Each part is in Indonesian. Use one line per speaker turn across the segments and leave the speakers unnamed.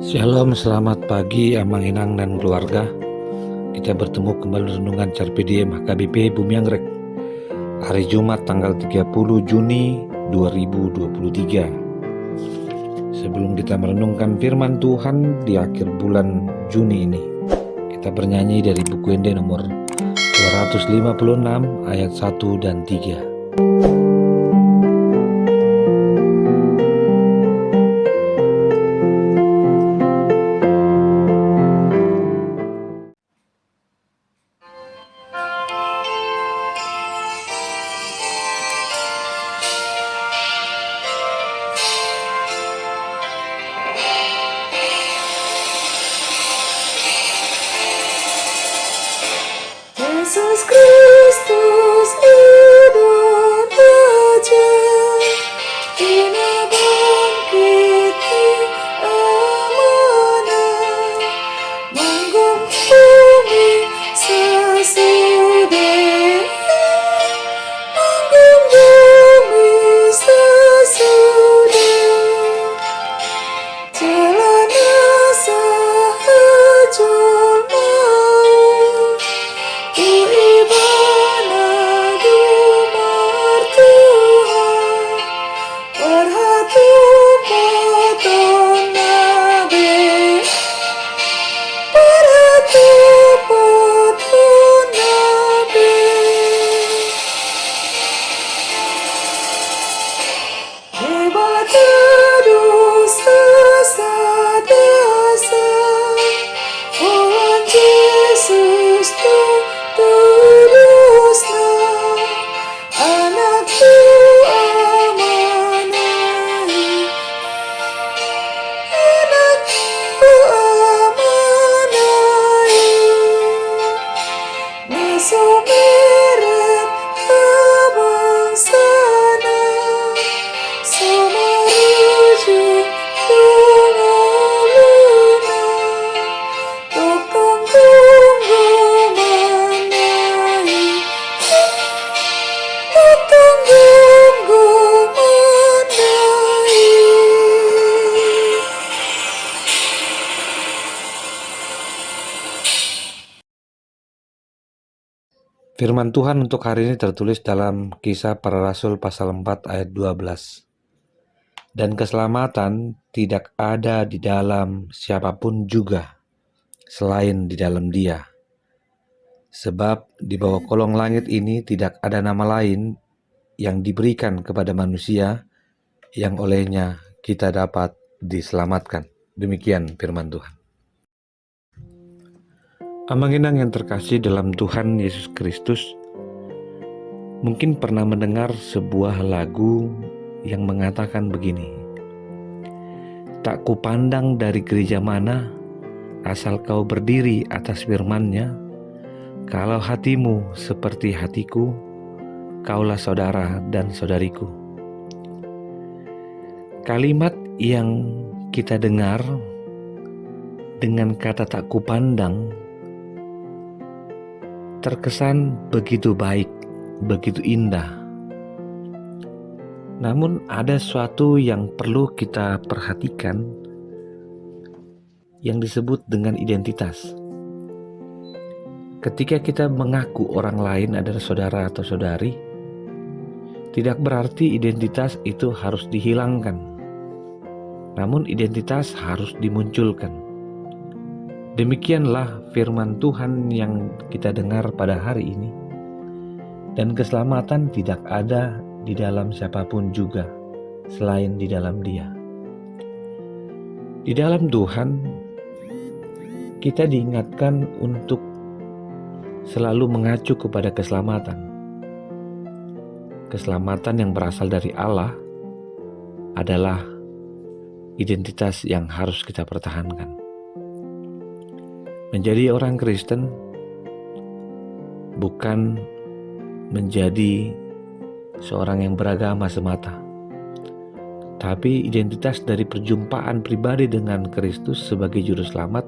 Shalom, selamat pagi Amang Inang dan keluarga. Kita bertemu kembali renungan Carpe Diem HKBP Bumi Anggrek. Hari Jumat tanggal 30 Juni 2023. Sebelum kita merenungkan firman Tuhan di akhir bulan Juni ini, kita bernyanyi dari buku Ende nomor 256 ayat 1 dan 3.
Yesus Kristus hidup Raja, Ina bangkit di amanah, manggung bumi sesudah, manggung bumi sesudah, jalan asa hajul maut, Ibana dumar Tuhan, perhatu poton nabe, perhatu poton nabe. Hebat dosa sadasa, Tuhan Yesus tulusna, anak tu amanai, anak tu amanai, nasomeret abang sana, samaruju tungoluna, tokong tunggu manai, tokong tunggu manai.
Firman Tuhan untuk hari ini tertulis dalam Kisah Para Rasul pasal 4 ayat 12. Dan keselamatan tidak ada di dalam siapapun juga selain di dalam Dia. Sebab di bawah kolong langit ini tidak ada nama lain yang diberikan kepada manusia yang olehnya kita dapat diselamatkan. Demikian firman Tuhan. Amang Inang yang terkasih dalam Tuhan Yesus Kristus, mungkin pernah mendengar sebuah lagu yang mengatakan begini: tak kupandang dari gereja mana, asal kau berdiri atas firman-Nya, kalau hatimu seperti hatiku, kaulah saudara dan saudariku. Kalimat yang kita dengar dengan kata tak kupandang terkesan begitu baik, begitu indah. Namun ada sesuatu yang perlu kita perhatikan yang disebut dengan identitas. Ketika kita mengaku orang lain adalah saudara atau saudari, tidak berarti identitas itu harus dihilangkan. Namun identitas harus dimunculkan. Demikianlah firman Tuhan yang kita dengar pada hari ini. Dan keselamatan tidak ada di dalam siapapun juga selain di dalam Dia. Di dalam Tuhan kita diingatkan untuk selalu mengacu kepada keselamatan. Keselamatan yang berasal dari Allah adalah identitas yang harus kita pertahankan. Menjadi orang Kristen bukan menjadi seorang yang beragama semata, tapi identitas dari perjumpaan pribadi dengan Kristus sebagai juru selamat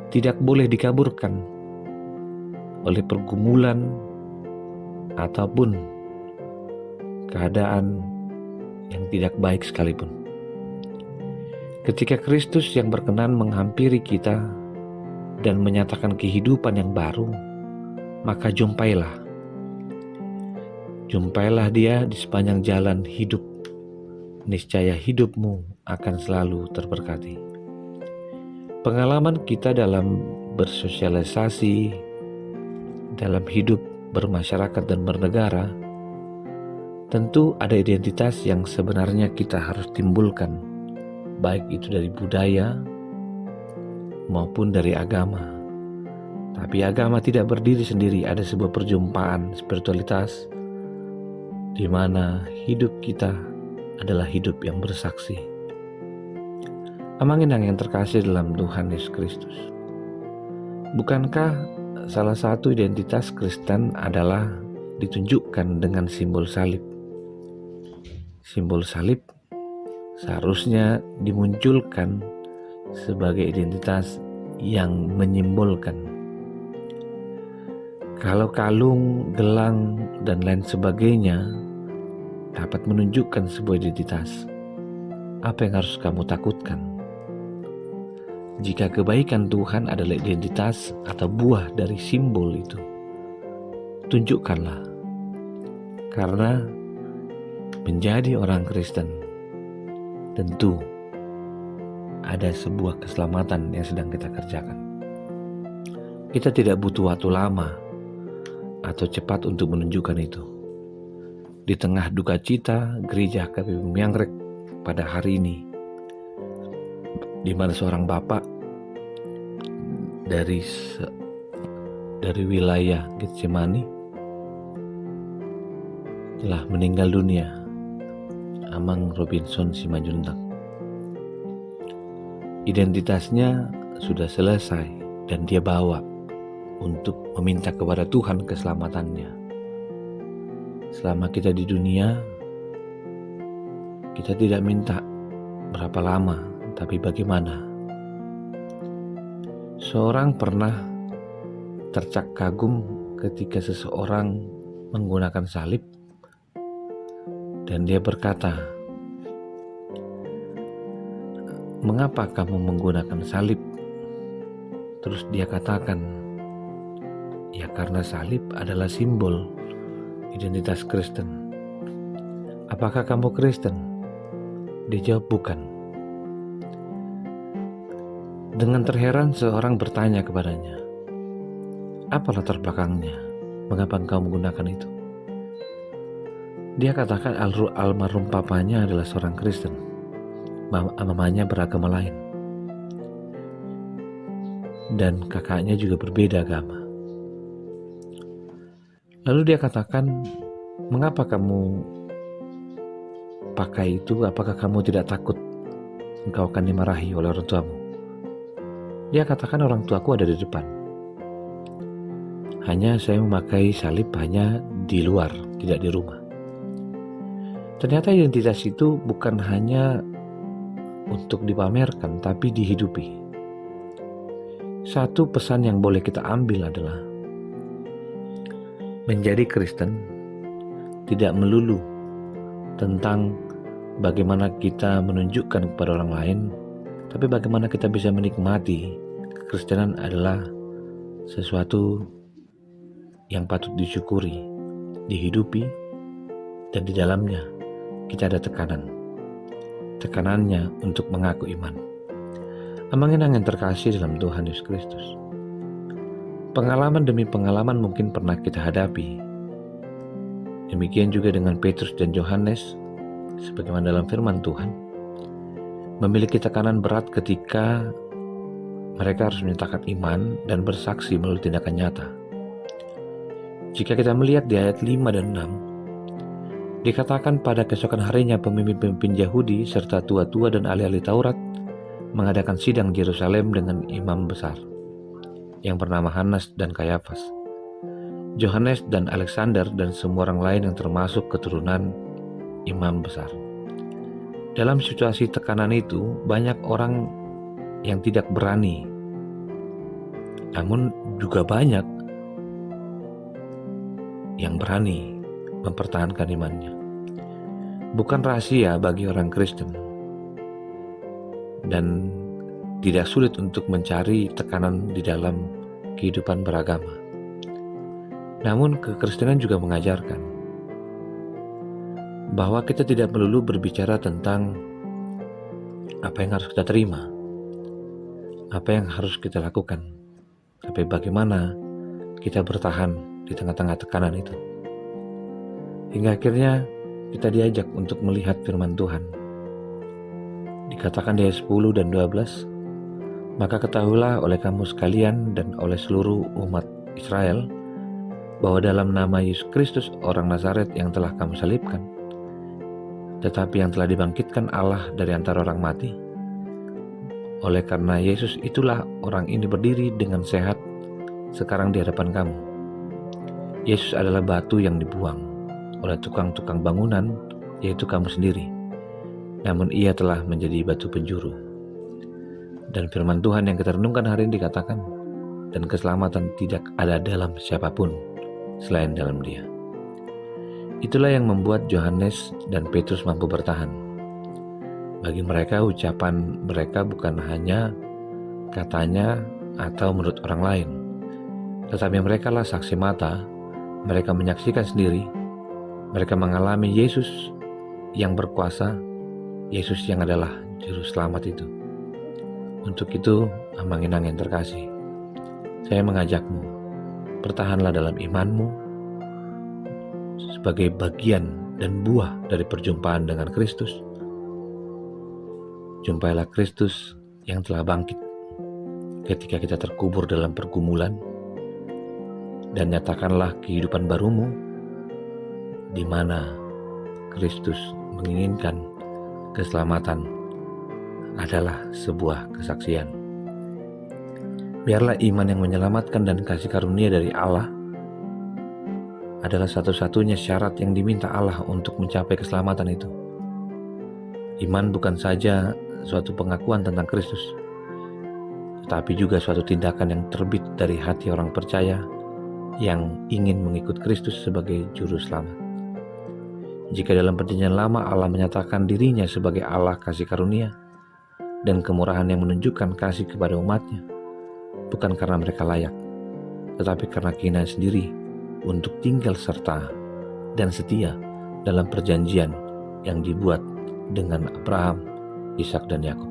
tidak boleh dikaburkan oleh pergumulan ataupun keadaan yang tidak baik sekalipun. Ketika Kristus yang berkenan menghampiri kita dan menyatakan kehidupan yang baru, maka jumpailah Dia di sepanjang jalan hidup. Niscaya hidupmu akan selalu terberkati. Pengalaman kita dalam bersosialisasi, dalam hidup bermasyarakat dan bernegara, tentu ada identitas yang sebenarnya kita harus timbulkan, baik itu dari budaya maupun dari agama. Tapi agama tidak berdiri sendiri, ada sebuah perjumpaan spiritualitas di mana hidup kita adalah hidup yang bersaksi. Amangin yang terkasih dalam Tuhan Yesus Kristus, bukankah salah satu identitas Kristen adalah ditunjukkan dengan simbol salib? Simbol salib seharusnya dimunculkan sebagai identitas yang menyimbolkan. Kalau kalung, gelang, dan lain sebagainya dapat menunjukkan sebuah identitas, apa yang harus kamu takutkan? Jika kebaikan Tuhan adalah identitas atau buah dari simbol itu, tunjukkanlah. Karena menjadi orang Kristen tentu ada sebuah keselamatan yang sedang kita kerjakan. Kita tidak butuh waktu lama atau cepat untuk menunjukkan itu. Di tengah duka cita gereja KPP Miangrek pada hari ini, di mana seorang bapak dari wilayah Getsemani telah meninggal dunia, Amang Robinson Simanjuntak. Identitasnya sudah selesai dan dia bawa untuk meminta kepada Tuhan keselamatannya. Selama kita di dunia, kita tidak minta berapa lama, tapi bagaimana. Seorang pernah tercak kagum ketika seseorang menggunakan salib, dan dia berkata, "Mengapa kamu menggunakan salib?" Terus dia katakan, "Ya karena salib adalah simbol identitas Kristen." "Apakah kamu Kristen?" Dia jawab, "Bukan." Dengan terheran seorang bertanya kepadanya, "Apa latar belakangnya? Mengapa engkau menggunakan itu?" Dia katakan almarhum papanya adalah seorang Kristen, mamanya beragama lain, dan kakaknya juga berbeda agama. Lalu dia katakan, "Mengapa kamu pakai itu? Apakah kamu tidak takut engkau akan dimarahi oleh orang tuamu?" Dia katakan, "Orang tuaku ada di depan. Hanya saya memakai salib hanya di luar, tidak di rumah." Ternyata identitas itu bukan hanya untuk dipamerkan, tapi dihidupi. Satu pesan yang boleh kita ambil adalah menjadi Kristen tidak melulu tentang bagaimana kita menunjukkan kepada orang lain, tapi bagaimana kita bisa menikmati. Kekristenan adalah sesuatu yang patut disyukuri, dihidupi, dan di dalamnya kita ada tekanannya untuk mengaku iman. Amangin yang terkasih dalam Tuhan Yesus Kristus, pengalaman demi pengalaman mungkin pernah kita hadapi. Demikian juga dengan Petrus dan Yohanes, sebagaimana dalam firman Tuhan, memiliki tekanan berat ketika mereka harus menyatakan iman dan bersaksi melalui tindakan nyata. Jika kita melihat di ayat 5 dan 6, dikatakan pada keesokan harinya pemimpin-pemimpin Yahudi serta tua-tua dan ahli-ahli Taurat mengadakan sidang di Yerusalem dengan imam besar yang bernama Hanas dan Kayafas, Yohanes dan Alexander, dan semua orang lain yang termasuk keturunan imam besar. Dalam situasi tekanan itu, banyak orang yang tidak berani, namun juga banyak yang berani mempertahankan imannya. Bukan rahasia bagi orang Kristen dan tidak sulit untuk mencari tekanan di dalam kehidupan beragama. Namun kekristenan juga mengajarkan bahwa kita tidak melulu berbicara tentang apa yang harus kita terima, apa yang harus kita lakukan, tapi bagaimana kita bertahan di tengah-tengah tekanan itu. Hingga akhirnya kita diajak untuk melihat firman Tuhan. Dikatakan di ayat 10 dan 12, maka ketahuilah oleh kamu sekalian dan oleh seluruh umat Israel bahwa dalam nama Yesus Kristus orang Nazaret yang telah kamu salibkan, tetapi yang telah dibangkitkan Allah dari antara orang mati, oleh karena Yesus itulah orang ini berdiri dengan sehat sekarang di hadapan kamu. Yesus adalah batu yang dibuang oleh tukang-tukang bangunan, yaitu kamu sendiri, namun ia telah menjadi batu penjuru. Dan firman Tuhan yang kita renungkan hari ini dikatakan, dan keselamatan tidak ada dalam siapapun selain dalam Dia. Itulah yang membuat Yohanes dan Petrus mampu bertahan. Bagi mereka, ucapan mereka bukan hanya katanya atau menurut orang lain, tetapi mereka lah saksi mata. Mereka menyaksikan sendiri, mereka mengalami Yesus yang berkuasa, Yesus yang adalah Juru Selamat itu. Untuk itu, Amang Inang yang terkasih, saya mengajakmu, bertahanlah dalam imanmu sebagai bagian dan buah dari perjumpaan dengan Kristus. Jumpailah Kristus yang telah bangkit ketika kita terkubur dalam pergumulan, dan nyatakanlah kehidupan barumu di mana Kristus menginginkan keselamatan adalah sebuah kesaksian. Biarlah iman yang menyelamatkan dan kasih karunia dari Allah adalah satu-satunya syarat yang diminta Allah untuk mencapai keselamatan itu. Iman bukan saja suatu pengakuan tentang Kristus, tetapi juga suatu tindakan yang terbit dari hati orang percaya yang ingin mengikut Kristus sebagai Juru Selamat. Jika dalam Perjanjian Lama Allah menyatakan dirinya sebagai Allah kasih karunia dan kemurahan yang menunjukkan kasih kepada umatnya, bukan karena mereka layak, tetapi karena keinginan sendiri untuk tinggal serta dan setia dalam perjanjian yang dibuat dengan Abraham, Ishak dan Yakub.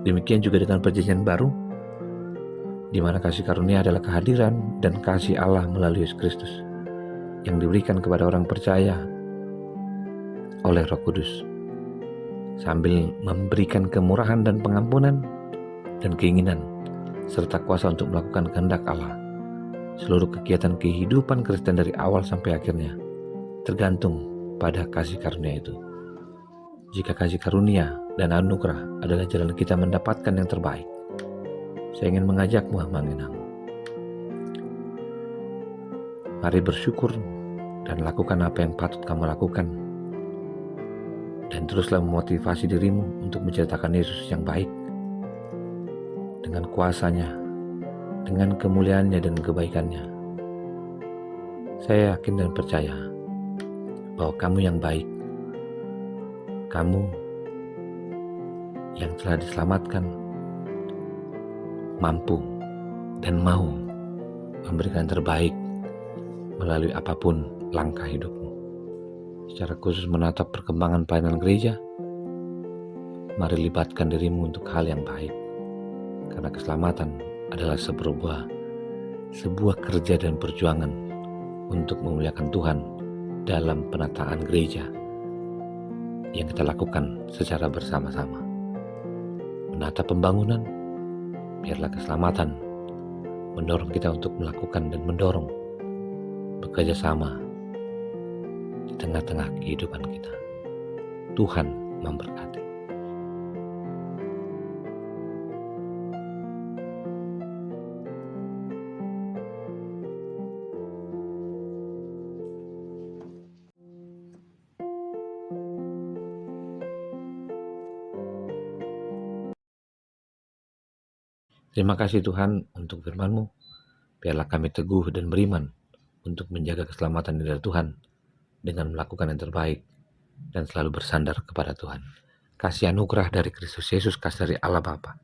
Demikian juga dengan Perjanjian Baru, di mana kasih karunia adalah kehadiran dan kasih Allah melalui Yesus Kristus yang diberikan kepada orang percaya oleh Roh Kudus, sambil memberikan kemurahan dan pengampunan dan keinginan serta kuasa untuk melakukan kehendak Allah. Seluruh kegiatan kehidupan Kristen dari awal sampai akhirnya tergantung pada kasih karunia itu. Jika kasih karunia dan anugerah adalah jalan kita mendapatkan yang terbaik, saya ingin mengajakmu, Amang Inang, mari bersyukur dan lakukan apa yang patut kamu lakukan, dan teruslah memotivasi dirimu untuk menceritakan Yesus yang baik dengan kuasanya, dengan kemuliaannya dan kebaikannya. Saya yakin dan percaya bahwa kamu yang baik, kamu yang telah diselamatkan, mampu dan mau memberikan terbaik melalui apapun langkah hidupmu. Secara khusus menatap perkembangan pelayanan gereja, mari libatkan dirimu untuk hal yang baik, karena keselamatan adalah sebuah kerja dan perjuangan untuk memuliakan Tuhan dalam penataan gereja yang kita lakukan secara bersama-sama. Menata pembangunan, biarlah keselamatan mendorong kita untuk melakukan dan mendorong bekerja sama di tengah-tengah kehidupan kita. Tuhan memberkati. Terima kasih Tuhan untuk firman-Mu. Biarlah kami teguh dan beriman untuk menjaga keselamatan dari Tuhan dengan melakukan yang terbaik dan selalu bersandar kepada Tuhan. kasih anugerah dari Kristus Yesus, kasih dari Allah Bapa,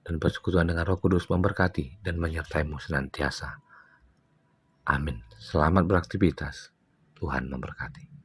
dan persekutuan dengan Roh Kudus memberkati dan menyertaimu senantiasa. Amin. Selamat beraktivitas. Tuhan memberkati.